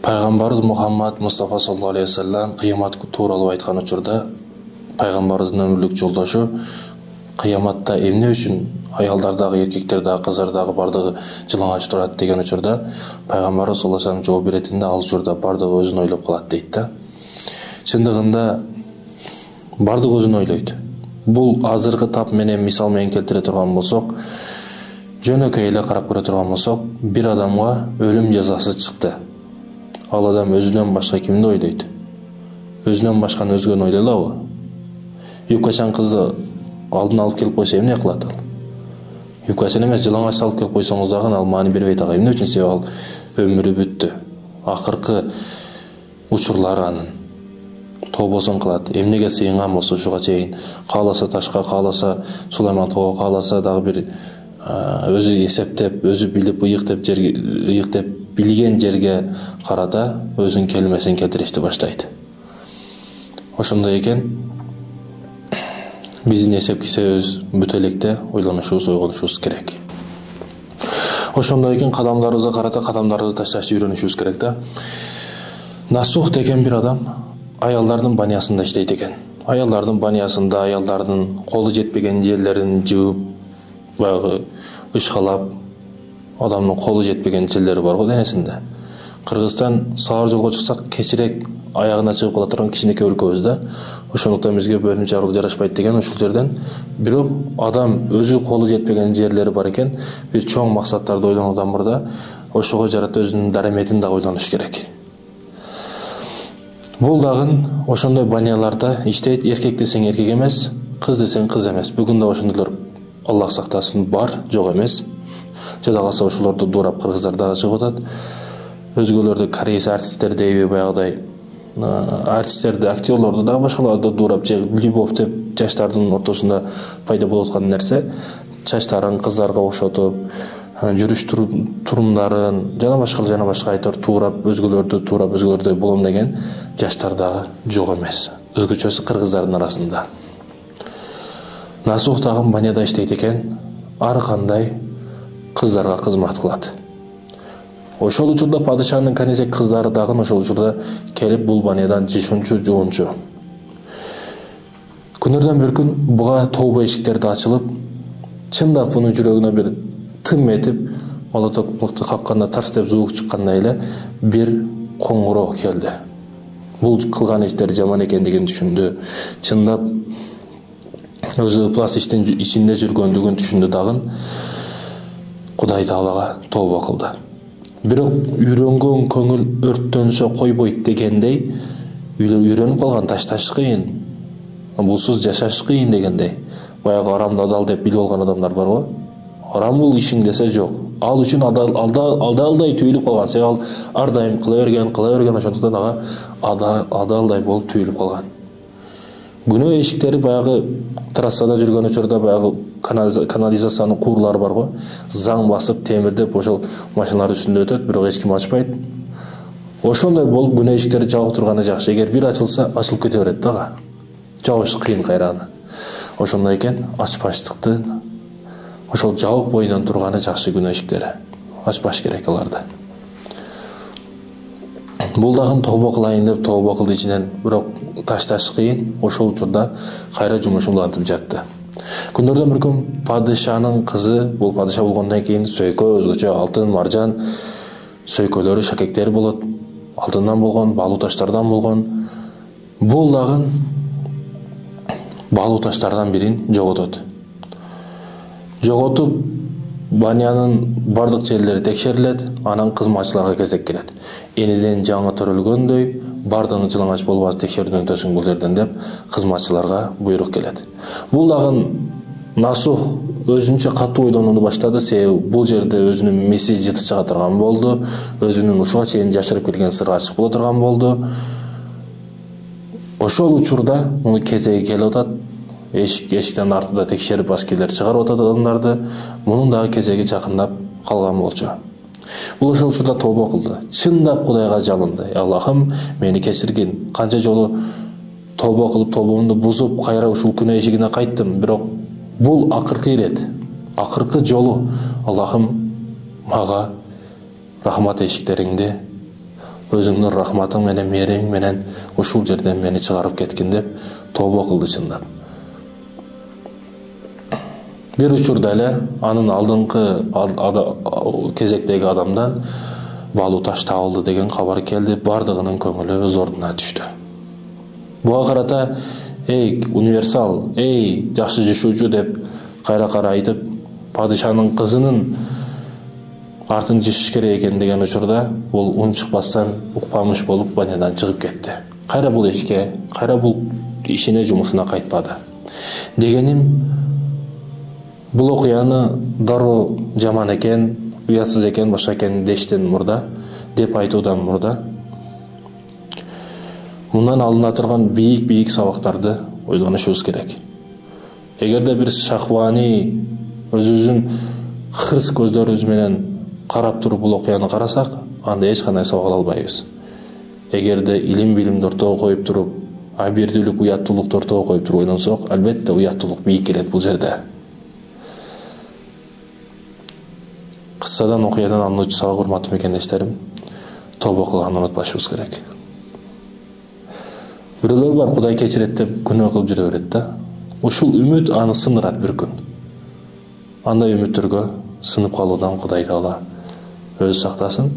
Пайғамбарыбыз Мұхаммад Мұстафа саллаллаху алейхи вассалам қиямат туралы айтқан учурда пайғамбарыбыздын өмүрлүк жолдошу қияматта эмне үчүн аялдардагы, эркектердагы, кыздардагы бардыгы жылаңач турат деген учурда пайгамбарыбыз саллаллаху алейхи вассалам жооп беретинде ал учурда бардыгы өзүн ойлоп калат дейт да. Чындыгында бардыгы өзүн ойлойт. Бул азыркы тап менен мисал менен келтире турган болсок, жөнөкөй эле карап көрө турган болсок, бир адамга өлүм жазасы чыкты. Ал адам өзүнөн башка кимди ойлойт? Өзүнөн башканы өзгөнү ойлой алабы? Юбкачан кызды алдын алып келип койсо эмне кылат ал? Юбкачан эмес, жылаңач алып келип койсоңуз дагы ал маани бербейт ага. Эмне үчүн? Себеби ал өмүрү бүттү. Акыркы учурлары анын тобосун кылат. Эмнеге сыйынган болсо ушуга чейин кааласа ташка, кааласа Сулайман тоого, кааласа дагы бир өзү эсептеп, өзү билип ыйыктеп билген жерге карата өзүнүн келмесин келтиришти баштайт. Ошондой экен, биздин эсеп кисебиз бүтө электе ойлонушубуз, ойгонушубуз керек. Ошондой экен, кадамдарыбызга карата кадамдарыбызды ташташты үйрөнүшүбүз керек да. Насух деген бир адам аялдардын банясында иштейт экен. Аялдардын банясында аялдардын колу жетпеген жерлерин жууп, баягы ышкалап, адамдын колу жетпеген жерлери бар го денесинде. Кыргызстан саар жолго чыксак кечирээк аягына чыгып кала турган кичинекей өлкөбүз да. Ошондуктан бизге бөлүм чарылуу жарашпайт деген ушул жерден. Бирок адам өзү колу жетпеген жерлери бар экен, бир чоң максаттарды ойлонуудан мурда ошого жарата өзүнүн дараметин да ойлонуш керек. Бул дагы ошондой баняларда иштейт. Эркек десең эркек эмес, кыз десең кыз эмес. Бүгүн да ошондойлор Аллах сактасын бар, жок эмес. Жада калса ошолорду дуурап кыргыздар дагы чыгып атат. Өзгөлөрдү корейс артисттер дейби, баягыдай артисттерди, актерлорду дагы башкаларды дуурап, любовь деп жаштардын ортосунда пайда болуп аткан нерсе, чачтарын кыздарга окшотуп, жүрүш турумдарын жана башка айтор туурап, өзгөлөрдү болом деген жаштар дагы жок эмес. Өзгөчөсү кыргыздардын арасында. Насух дагы баняда иштейт экен, ар кандай кыздарга кызмат кылат. Ошол учурда падышанын канизек кыздары дагы ошол учурда келип бул банядан жуунчу. Күнөрдөн бир күн буга тооба эшиктерди ачылып, чындап мунун жүрөгүнө бир тым этип, молоток мыкты какканда тарс деп звук чыккандай эле бир коңгуроо келди. Бул кылган иштери жаман экендигин түшүндү. Чындап өзү ыплас иштин ичинде жүргөндүгүн түшүндү дагы. Кудай Таалага тооба кылды. Бирок үйрөнгөн көңүл өрттөнсө койбойт дегендей, үйрөнүп калган ташташ кыйын, булсуз жашаш кыйын дегендей. Баягы арамды адал деп билип алган адамдар бар го. Арам бул ишиң десе жок. Ал үчүн адалдай түйүлүп калган. Себеби ал ар дайым кыла берген, ошондуктан ага адалдай болуп түйүлүп калган. Күнөө эшиктери баягы трассада жүргөн учурда баягы канализациянын куурлары бар го. Заң басып, темирдеп ошол машиналар үстүндө өтөт, бирок эч ким ачпайт. Ошондой болуп күнөө эшиктери жабык турганы жакшы. Эгер бир ачылса, ачылып кете берет дагы. Жабыш кыйын кайраны. Ошондой экен, ачпаштыкты ошол жабык боюнан турганы жакшы күнөө эшиктери. Ачпаш керек аларды. Бул дагы тооба кылайын деп тооба кылды ичинен, бирок ташташ кыйын. Ошол учурда кайра жумушун улантып жатты. Күндөрдөн бир күн падышанын кызы, бул падыша болгондон кийин сөйкө, өзгөчө алтын, маржан сөйкөлөрү, шакектери болот. Алтындан болгон, балуу таштардан болгон. Бул дагы балуу таштардан бирин жоготот. Жоготуп, банянын бардык жерлери текшерилет, анан кызматчыларга кезек келет. Эниден жаңы төрөлгөндөй, бардыгын жылаңач болбас текшерүүдөн өтөсүң бул жерден деп кызматчыларга буйрук келет. Бул дагы Насух өзүнчө катуу ойлонууну баштады, себеби бул жерде өзүнүн миси жыты чыга турган болду, өзүнүн ушуга чейин жашырып келген сыры ачык боло турган болду. Ошол учурда мунун кезеги келип атат. Эшиктен артында текшерип аскерлер чыгарып атат адамдарды. Мунун дагы кезеги жакындап калган болчу. Бул ошол учурда тооба кылды. Чындап Кудайга жалынды. Аллахым, мени кечиргин. Канча жолу тооба кылып, тообомду бузуп, кайра ушул күнөө эшигине кайттым. Бирок бул акыркы ирет. Акыркы жолу. Аллахым, мага рахмат эшиктериңди өзүңдүн рахматың менен мээримиң менен ушул жерден мени чыгарып кеткин деп тобо кылды чындап. Бир учурда эле анын алдыңкы кезектеги адамдан балуу таш табылды деген кабар келди. Бардыгынын көңүлү өз ордуна түштү. Буга карата эй универсал, эй жакшы жашоочу деп кайра айтып, падышанын кызынын артын жешиш керек экен деген учурда бул үн чыкпастан укпамыш болуп банядан чыгып кетти. Кайра бул ишине жумушуна кайтпады. Дегеним, бул окуяны дароо жаман экен, уятсыз экен, башка экен дештен мурда, деп айтуудан мурда, мындан алына турган бийик сабактарды ойлонушубуз керек. Эгерде бир Шахвани өзүбүздүн хырс көздөрүбүз менен карап туруп бул окуяны карасак, анда эч кандай сабак ала албайбыз. Эгерде илим-билимди ортого коюп туруп, абийирдүүлүк, уяттуулукту ортого коюп туруп ойлонсок, албетте уяттуулук бийик келет бул жерде. Кыссадан, окуядан алынуучу сабак, урматтуу мекендештерим, тобо кылганды унутпашыбыз керек. Бирөөлөр бар, Кудай кечирет деп күнөө кылып жүрө берет да. Ушул үмүт аны сындырат бир күн. Андай үмүттөргө сынып калуудан Кудай Таала өзү сактасын.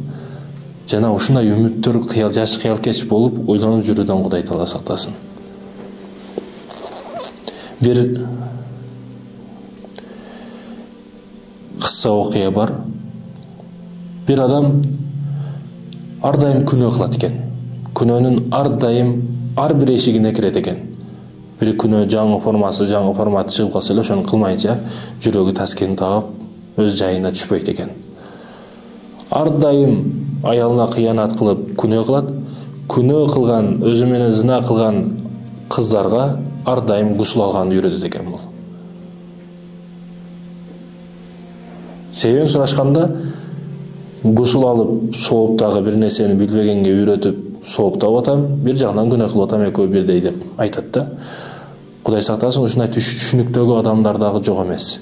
Жана ушундай үмүттөр жаш кыялкеч болуп ойлонуп жүрүүдөн Кудай Таала сактасын. Бир кысса окуя бар. Бир адам ар дайым күнөө кылат экен. Күнөөнүн ар дайым ар бир эшигине кирет экен. Бир күнөө жаңы форматы чыгып калса эле, ошону кылмайынча жүрөгү таскин таап, өз жайына түшпөйт экен. Ар дайым аялына кыянат кылып күнөө кылат. Күнөө кылган, өзү менен зына кылган кыздарга ар дайым гусул алганды үйрөтөт экен бул. Себебин сурашканда, гусул алып сооп дагы бир нерсени билбегенге үйрөтүп сооптап атам, бир жагынан күнөө кылып атам, экөө бирдей деп айтат да. Кудай сактасын, ушундай түшүнүктөгү адамдар дагы жок эмес.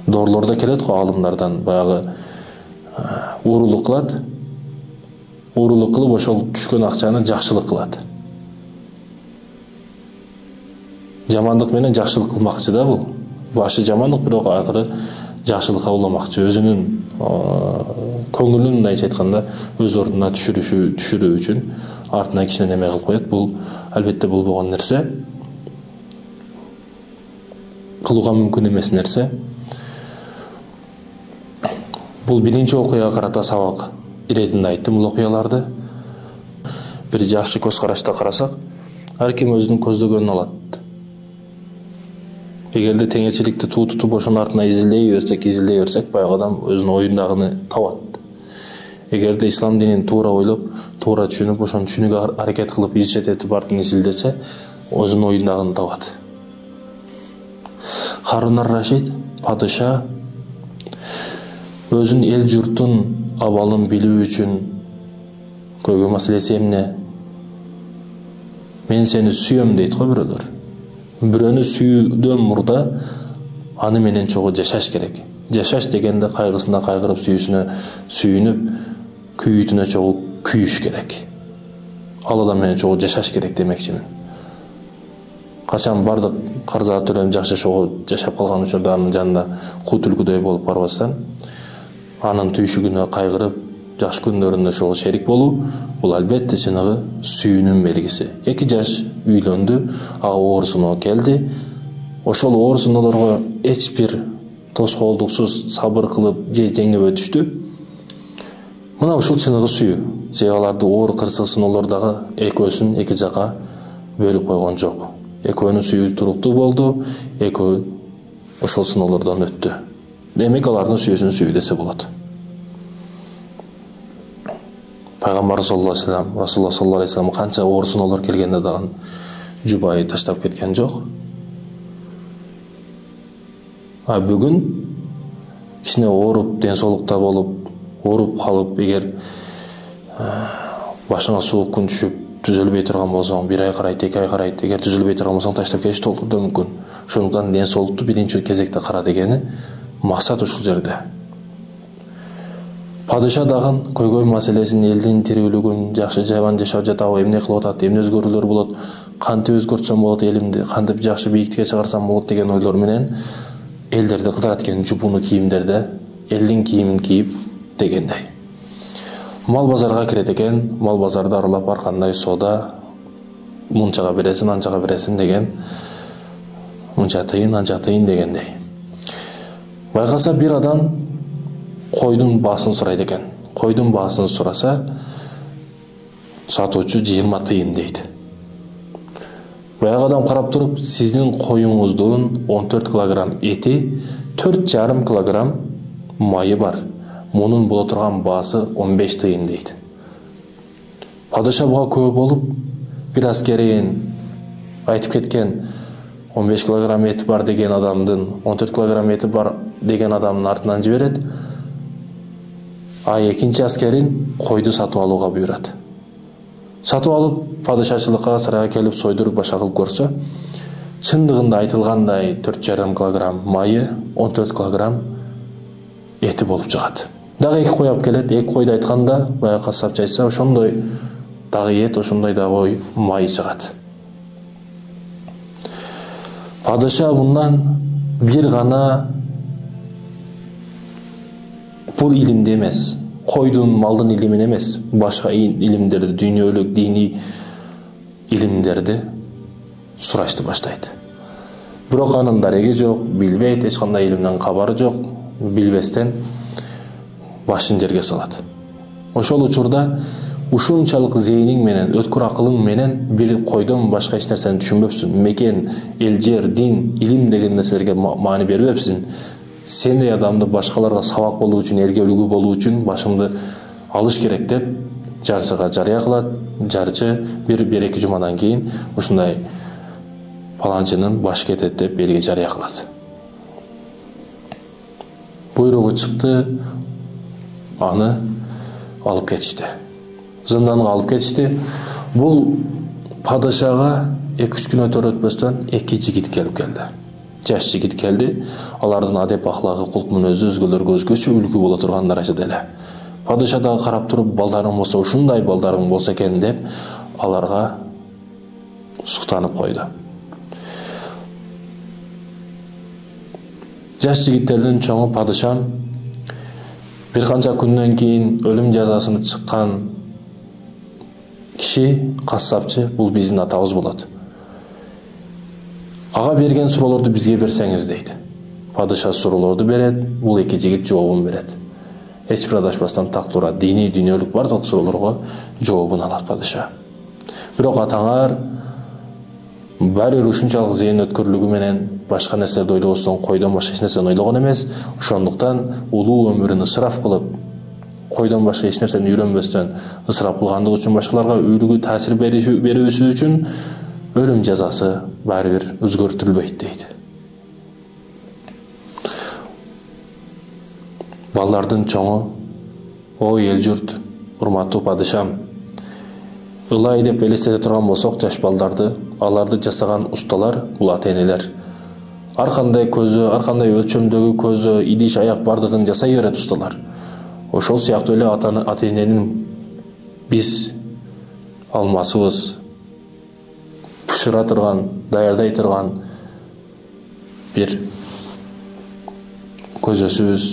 Доорлордо келет го алымдардан, баягы уурулук кылат. Уурулук кылып ошол түшкөн акчаны жакшылык кылат. Жамандык менен жакшылык кылмакчы да бул. Башы жамандык, бирок акыры жакшылыкка уламакчы. Өзүнүн көңүлүн, мындайча айтканда, өз ордуна түшүрүү үчүн артына кичине неме кылып коет. Бул албетте болбогон нерсе. Кылууга мүмкүн эмес нерсе. Бул биринчи окуяга карата сабак иретинде айттым бул окуяларды. Бир жакшы көз карашта карасак, ар ким өзүнүн көздөгөнүн алат. Эгерде теңирчиликти туу тутуп ошонун артына изилдей берсек, баягы адам өзүнүн оюндагыны табат. Эгерде ислам динин туура ойлоп, туура түшүнүп, ошону түшүнүүгө аракет кылып, изчет этип артын изилдесе, өзүнүн оюндагыны табат. Харун ар-Рашид падыша өзүнүн эл журтун абалын билүү үчүн көйгөй маселеси эмне? Мен сени сүйөм дейт го бирөөлөр. Бирөөнү сүйүүдөн мурда аны менен чогуу жашаш керек. Жашаш дегенде кайгысына кайгырып, сүйүүсүнө сүйүнүп, күйүүтүнө чогуу күйүш керек. Ал адам менен чогуу жашаш керек демекчимин. Качан бардык карза төлөм жакшы жашап калган учурда анын жанында кут үлгүдөй болуп барбастан, анын түйшүгүнө кайгырып, жакшы күндөрүндө ошого шерик болуу, бул албетте чыныгы сүйүүнүн белгиси. 2 жаш үйлөндү, ага оорусуноо келди. Ошол оорусуноолорго эч бир тоскоолдуксуз сабыр кылып же жеңип өтүштү. Мына ушул чыныгы сүйүү. Же аларды оор кырсык сыноолор дагы экөөсүн 2 жакка бөлүп койгон жок. Экөөнүн сүйүү туруктуу болду, экөө ошол сыноолордон өттү. Демек алардын сүйүүсүн сүйүү десе болот. Пайгамбар саллаллаху алейхи ва саллям канча оор сыноолор келгенде дагы жубайы таштап кеткен жок. А бүгүн кичине ооруп, ден соолукта болуп, ооруп калып, эгер башыңа суук күн түшүп, түзөлбөй турган болсоң, 1 ай карайт, 2 ай карайт, эгер түзөлбөй турган болсоң, таштап кетиш толкурда мүмкүн. Ошондуктан ден соолукту биринчи кезекте кара дегени максат ушул жерде. Падыша дагы көйгөй маселесин, элдин тирүүлүгүн, жакшы жаман жашап жатабы, эмне кылып атат, эмне өзгөрүүлөр болот, кантип өзгөртсөм болот элимди, кантип жакшы бийиктикке чыгарсам болот деген ойлор менен элдерди кыдырат экен, жупуну кийимдерде, элдин кийимин кийип дегендей. Мал базарга кирет экен, мал базарды аралап ар кандай соода, мынчага бересиң, анчага бересиң деген, мынча тыйын, анча тыйын дегендей. Байкаса бир адам койдун баасын сурайт экен. Койдун баасын сураса, сатуучу 20 тыйын дейт. Баягы адам карап туруп, сиздин коюңуздун 14 килограмм эти, 4,5 килограмм майы бар. Мунун боло турган баасы 15 тыйын дейт. Падыша буга көп болуп, бир аскерин айтып кеткен 15 килограмм эти бар деген адамдын, 14 килограмм эти бар деген адамдын артынан жиберет. А экинчи аскерин койду сатып алууга буйрат. Сатып алып, падышачылыкка сарайга келип сойдуруп баша кылып көрсө, чындыгында айтылгандай 4,5 килограмм майы, 14 килограмм эти болуп чыгат. Дагы 2 кой алып келет, 2 койду айтканда, баягы кассапчы айтса, ошондой дагы эт, ошондой дагы май чыгат. Падыша мындан бир гана бул илимди эмес, койдун, малдын илимин эмес, башка илимдерди, дүйнөлүк, дини илимдерди сурашты баштайт. Бирок анын дареги жок, билбейт, эч кандай илимден кабары жок, билбестен башын жерге салат. Ошол учурда ушунчалык зейниң менен, өткүр акылың менен бир койдон башка эч нерсени түшүнбөпсүң. Мекен, эл, жер, дин, илим деген нерселерге маани бербепсиң. Сендей адамды башкаларга сабак болуу үчүн, элге үлгү болуу үчүн башымды алыш керек деп жарчыга жарыя кылат. Жарчы бир-эки жумадан кийин ушундай паланчынын башы кетет деп элге жарыя кылат. Буйругу чыкты, аны алып кетишти. Зынданга алып кетишти. Бул падышага 2-3 күн өтөр-өтпөстөн 2 жигит келип келди. Жаш жигит келди. Алардын адеп ахлагы, кулк мүнөзү өзгөлөргө өзгөчө үлгү боло турган даражада эле. Падыша дагы карап туруп, балдарың болсо, ушундай балдарың болсо экен деп аларга суктанып койду. Жаш жигиттердин чоңу падышам бир канча күндөн кийин өлүм жазасына чыккан киши, кассапчы, бул биздин атабыз болот. Ага берген суроолорду бизге берсеңиз дейт. Падыша суроолорду берет, бул 2 жигит жообун берет. Эч бир адашпастан так тура, дини, дүйнөлүк бардык суроолорго жообун алат падыша. Бирок атаңар баары ушунчалык зээн өткөрлүгү менен башка нерселерди ойлобостон, койдон башка эч нерсени ойлогон эмес. Ошондуктан улуу өмүрүн ысыраф кылып, койдон башка эч нерсени үйрөнбөстөн ысыраф кылгандыгы үчүн, башкаларга үлгү таасир берүүсү үчүн өлүм жазасы баары бир өзгөртүлбөйт дейт. Балдардын чоңу, ой эл журт, урматтуу падышам, ылай деп элестете турган болсок жаш балдарды, аларды жасаган усталар бул ата-энелер. Ар кандай көзү, ар кандай өлчөмдөгү көзү, идиш, аяк бардыгын жасай берет усталар. Ошол сыяктуу эле ата-эненин биз алмасыбыз, пышыра турган, даярдай турган бир көзөсүбүз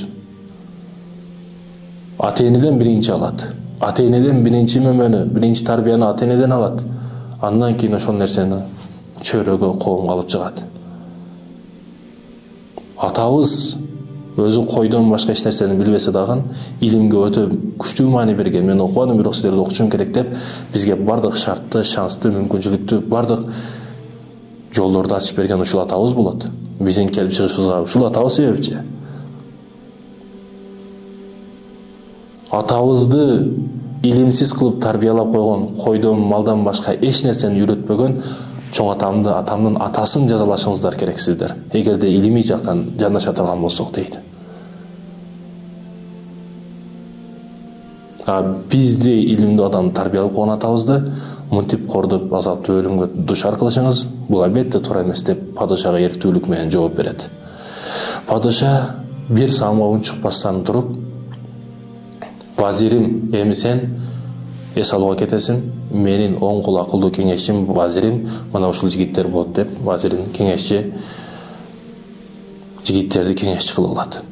ата-энеден биринчи алат. Ата-энеден биринчи мөмөнү, биринчи тарбияны ата-энеден алат. Андан кийин ошол нерсени чөйрөгө, коомго алып чыгат. Атабыз өзү койдон башка эч нерсени билбесе дагы илимге өтө күчтүү маани берген. Мен окубадым, бирок силерди окутушум керек деп бизге бардык шартты, шансты, мүмкүнчүлүктү, бардык жолдорду ачып берген ушул атабыз болот. Биздин келип чыгышыбызга ушул атабыз себепчи. Атабызды илимсиз кылып тарбиялап койгон, койдон, малдан башка эч нерсени үйрөтпөгөн чоң атамды, атамдын атасын жазалашыңыздар керек сиздер. Эгерде илимий жактан жандаша турган болсок дейт. Бизди илимдүү адам тарбиялап койгон атабызды мынтип кордоп, азаптуу өлүмгө душар кылышыңыз бул албетте туура эмес деп падышага эрктүүлүк менен жооп берет. Падыша бир самабын чыкпастан туруп Вазирим, эми сен эс алууга кетесиң. Менин оң кул акылдуу кеңешчим вазирим мына ушул жигиттер болот деп вазирин кеңешчи жигиттерди кеңешчи кылып алат.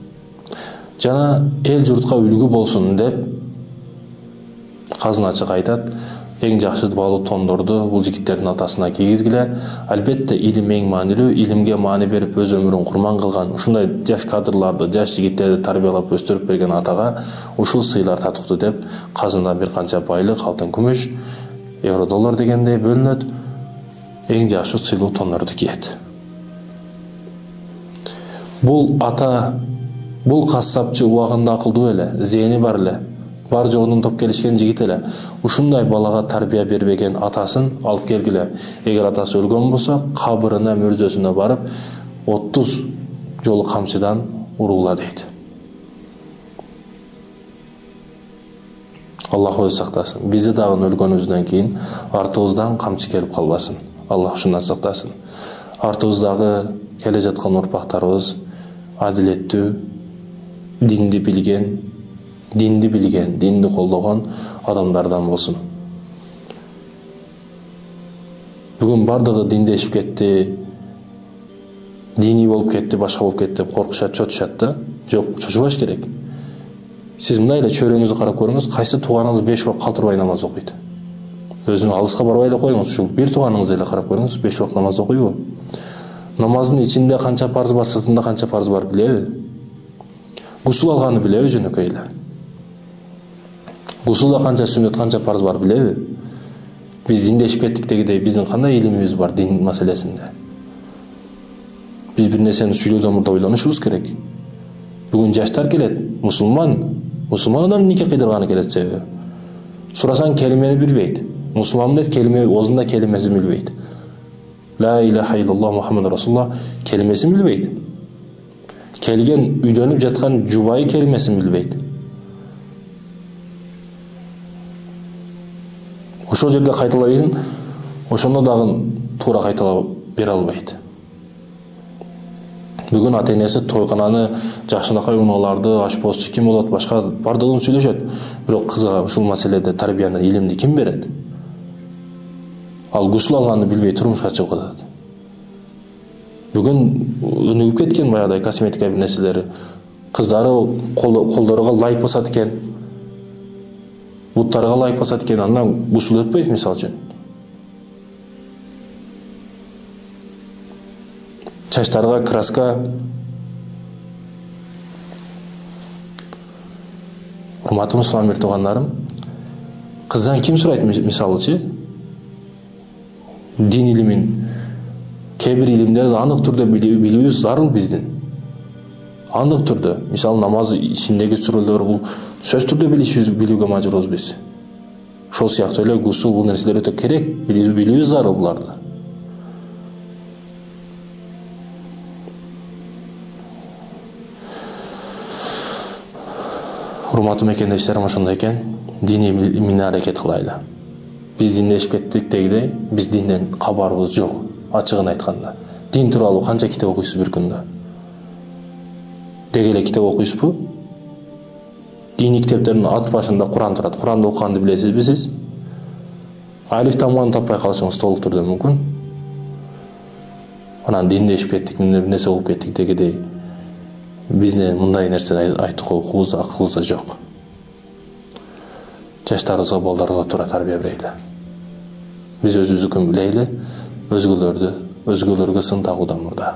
Жана эл журтка үлгү болсун деп казыначы айтат, эң жакшы баалуу тондорду бул жигиттердин атасына кийгизгиле. Албетте илим эң маанилүү, илимге маани берип өз өмүрүн курман кылган ушундай жаш кадрларды, жаш жигиттерди тарбиялап өстүрүп берген атага ушул сыйлар татыктуу деп казына бир канча байлык, алтын, күмүш, евро, доллар дегендей бөлүнөт. Эң жакшы сыйлуу тондорду кийет. Бул ата, бул кассапчы убагында акылдуу эле, зээни бар эле, бар жогунун топ келишкен жигит эле. Ушундай балага тарбия бербеген атасын алып келгиле. Эгер атасы өлгөн болсо, кабырына, мөрзөсүнө барып 30 жолу камчыдан уругула дейт. Аллах өзү сактасын. Бизди дагы өлгөнүбүздөн кийин артыбыздан камчы келип калбасын. Аллах ушундан сактасын. Артыбыздагы келе жаткан урпактарыбыз адилеттүү, динди билген, динди колдогон адамдардан болсун. Бүгүн бардыгы диндешип кетти, диний болуп кетти, башка болуп кетти деп коркушат, чочушат да. Жок, чочубаш керек. Сиз мындай эле чөйрөңүздү карап көрүңүз, кайсы тууганыңыз 5 вакыт калтырбай намаз окуйт. Өзүнүн алыска барбай эле коюңуз, ушул бир тууганыңызды эле карап көрүңүз, 5 вакыт намаз окуйбу? Намаздын ичинде канча парз бар, сыртында канча парз бар билеби? Гусул алганы билеби жөнөкөй эле? Гусулда канча сүннөт, канча парз бар билеби? Биз диндешип кеттик дегидей, биздин кандай илимибиз бар дин маселесинде? Биз бир нерсени сүйлөөдөн мурда ойлонушубуз керек. Бүгүн жаштар келет, мусулман адам нике кыйдырганы келет себеби. Сурасаң келимени билбейт. Мусулман дейт, келиме оозунда келимесин билбейт. Ла илаха иллаллах Мухаммад Расулуллах келимесин билбейт. Келген үйлөнүп жаткан жубайы келимесин билбейт. Ошол жерде кайталайсың, ошондо дагы туура кайталап бере албайт. Бүгүн ата-энеси тойкананы, жакшынакай унааларды, ашпозчу ким болот, башка бардыгын сүйлөшөт. Бирок кызга ушул маселеде тарбияны, илимди ким берет? Ал гусул алганды билбей турмушка чыгып калат. Бүгүн өнүгүп кеткен баягыдай косметика нерселери. Кыздары колдорго лайк басат экен, буттарга лайк басат экен, андан гусул өтпөйт мисалы үчүн. Чачтарга краска. Урматтуу мусулман бир туугандарым, кыздан ким сурайт мисалычы? Дин илимин, кээ бир илимдерди анык түрдө билүүбүз зарыл биздин. Анык түрдө, мисалы намаз ичиндеги сүрөлөр бул сөз түрдө билүүгө мажбурбуз биз. Ошол сыяктуу эле гусул бул нерселер өтө керек, билүүбүз зарыл буларды. Урматтуу мекендештерим, ошондой экен, диний илимине аракет кылайлы. Биз диндешип кеттик дегидей, биз динден кабарыбыз жок, ачыгын айтканда. Дин тууралуу канча китеп окуйсуз бир күндө? Деги эле китеп окуйсузбу? Диний китептердин ат башында Куран турат. Куранды окуганды билесизби сиз? Алиф таманы таппай калышыңыз толук түрдө мүмкүн. Анан диндешип кеттик, нерсе болуп кеттик дегидей, бизден мындай нерсени айтууга укугубузда, акылыбызда жок. Жаштарыбызга, балдарыбызга туура тарбия берели. Биз өзүбүздүкүн билели, өзгөлөргө сын тагуудан мурда.